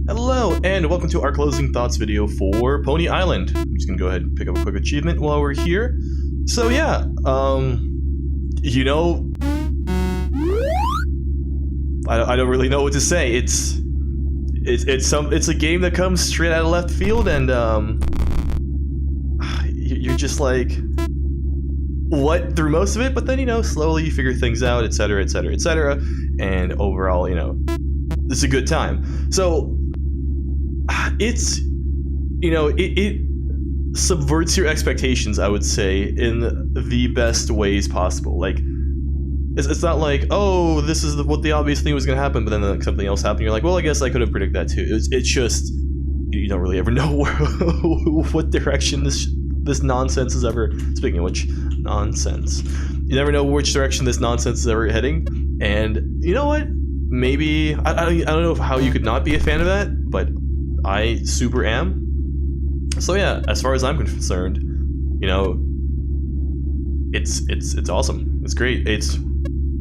Hello, and welcome to our closing thoughts video for Pony Island. I'm just gonna go ahead and pick up a quick achievement while we're here. So yeah, you know, I don't really know what to say. It's a game that comes straight out of left field, and you're just like, what, through most of it? But then, you know, slowly you figure things out, etc., etc., etc., and overall, you know, it's a good time. So it's, you know, it subverts your expectations, I would say, in the best ways possible. Like, it's not like, oh, this is what the obvious thing was going to happen, but then like, something else happened. You're like, well, I guess I could have predicted that too. It's just, you don't really ever know what direction this nonsense is ever. Speaking of which, nonsense. You never know which direction this nonsense is ever heading. And you know what? Maybe I don't know how you could not be a fan of that, but I super am. So yeah, as far as I'm concerned, you know, it's awesome. It's great. It's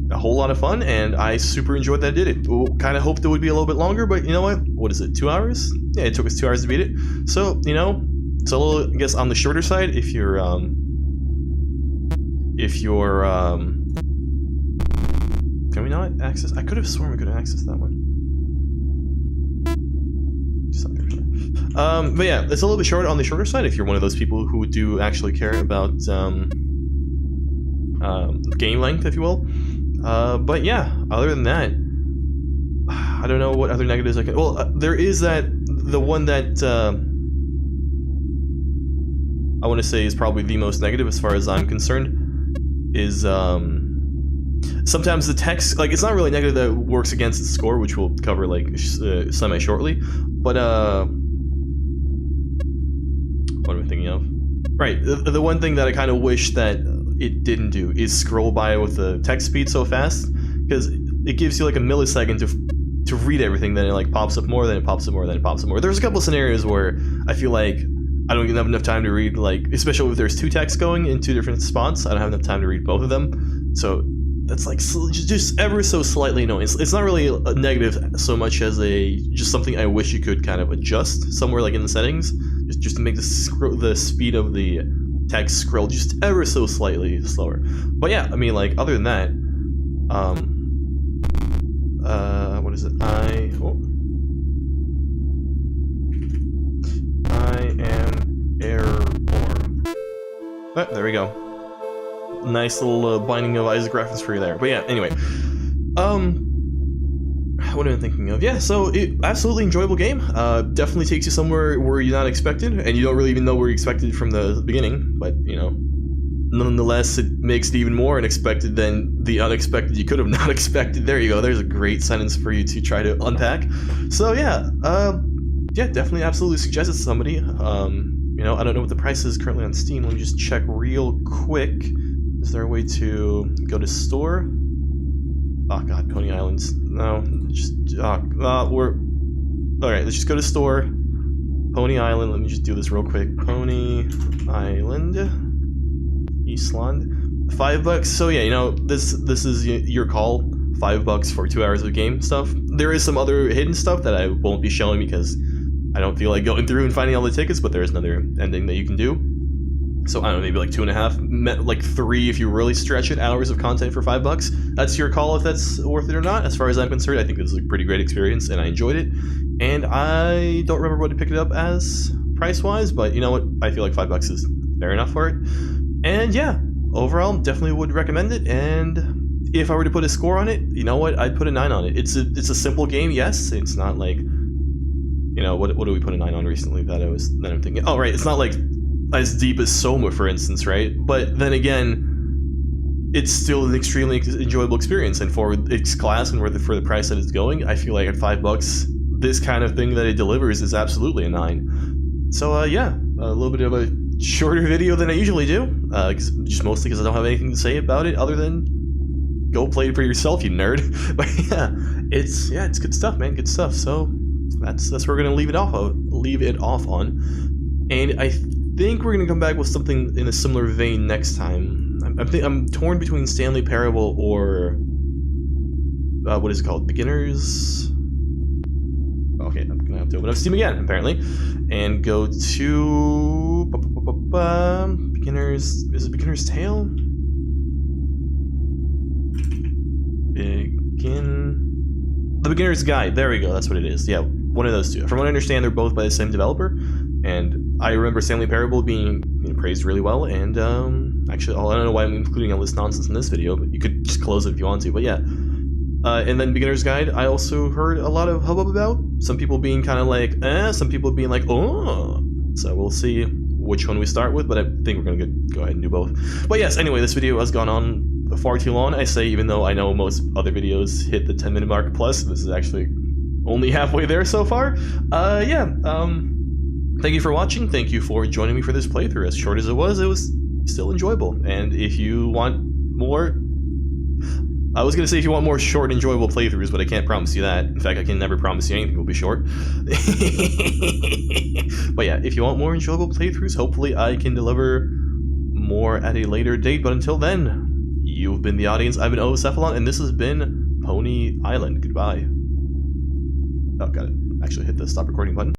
a whole lot of fun, and I super enjoyed that I did it. Kind of hoped it would be a little bit longer, but you know what? What is it? 2 hours? Yeah, it took us 2 hours to beat it. So you know, it's a little, I guess, on the shorter side if you're can we not access? I could have sworn we could have accessed that one. But yeah, it's a little bit short on the shorter side if you're one of those people who do actually care about game length, if you will. But yeah, other than that, I don't know what other negatives I can. Well, there is the one that I want to say is probably the most negative as far as I'm concerned. Is sometimes the text, like, it's not really negative that works against the score, which we'll cover like semi shortly. But what am I thinking of? Right, the one thing that I kind of wish that it didn't do is scroll by with the text speed so fast, because it gives you like a millisecond to read everything, then it like pops up more, then it pops up more, then it pops up more. There's a couple of scenarios where I feel like I don't have enough time to read, like, especially if there's two texts going in two different spots, I don't have enough time to read both of them. So that's like just ever so slightly annoying. It's not really a negative so much as just something I wish you could kind of adjust somewhere, like in the settings, just to make the speed of the text scroll just ever so slightly slower. But yeah, I mean, like, other than that, what is it? I am airborne. Oh, there we go. Nice little Binding of Isaac reference for you there. But yeah, anyway. What am I thinking of? Yeah, so absolutely enjoyable game. Definitely takes you somewhere where you're not expected, and you don't really even know where you expected from the beginning, but, you know, nonetheless, it makes it even more unexpected than the unexpected you could have not expected. There you go. There's a great sentence for you to try to unpack. So yeah, yeah, definitely absolutely suggest it to somebody. You know, I don't know what the price is currently on Steam. Let me just check real quick. Is there a way to go to store? Oh god, Pony Islands. No, just we're alright. Let's just go to store. Pony Island. Let me just do this real quick. Pony Island, Eastland. $5. So yeah, you know, this is your call. $5 for 2 hours of game stuff. There is some other hidden stuff that I won't be showing because I don't feel like going through and finding all the tickets, but there is another ending that you can do. So I don't know, maybe like 2.5, like 3 if you really stretch it, hours of content for $5. That's your call if that's worth it or not. As far as I'm concerned, I think this is a pretty great experience and I enjoyed it. And I don't remember what to pick it up as price-wise, but you know what? I feel like $5 is fair enough for it. And yeah, overall, definitely would recommend it. And if I were to put a score on it, you know what? I'd put a 9 on it. It's a simple game, yes. It's not like, you know, what do we put a 9 on recently that I'm thinking? Oh, right, it's not like as deep as Soma, for instance, right? But then again, it's still an extremely enjoyable experience, and for its class and for the price that it's going, I feel like at $5, this kind of thing that it delivers is absolutely a 9. So yeah, a little bit of a shorter video than I usually do, just mostly because I don't have anything to say about it other than go play it for yourself, you nerd. But yeah, it's good stuff, man, good stuff. So that's where we're gonna leave it off on, and I think we're gonna come back with something in a similar vein next time. I'm torn between Stanley Parable or what is it called? Beginners. Oh, Okay, I'm gonna have to open up Steam again, apparently, and go to beginners. Is it Beginner's Tale? The Beginner's Guide. There we go. That's what it is. Yeah, one of those two. From what I understand, they're both by the same developer, and I remember Stanley Parable being praised really well. And actually, I don't know why I'm including all this nonsense in this video, but you could just close it if you want to. But yeah. And then Beginner's Guide, I also heard a lot of hubbub about. Some people being kind of like, some people being like, oh. So we'll see which one we start with, but I think we're going to go ahead and do both. But yes, anyway, this video has gone on far too long, I say, even though I know most other videos hit the 10-minute mark plus. This is actually only halfway there so far. Yeah, thank you for watching. Thank you for joining me for this playthrough. As short as it was still enjoyable. And if you want more... I was going to say if you want more short, enjoyable playthroughs, but I can't promise you that. In fact, I can never promise you anything will be short. But yeah, if you want more enjoyable playthroughs, hopefully I can deliver more at a later date. But until then, you've been the audience. I've been OvoCephalon, and this has been Pony Island. Goodbye. Oh, got it. Actually hit the stop recording button.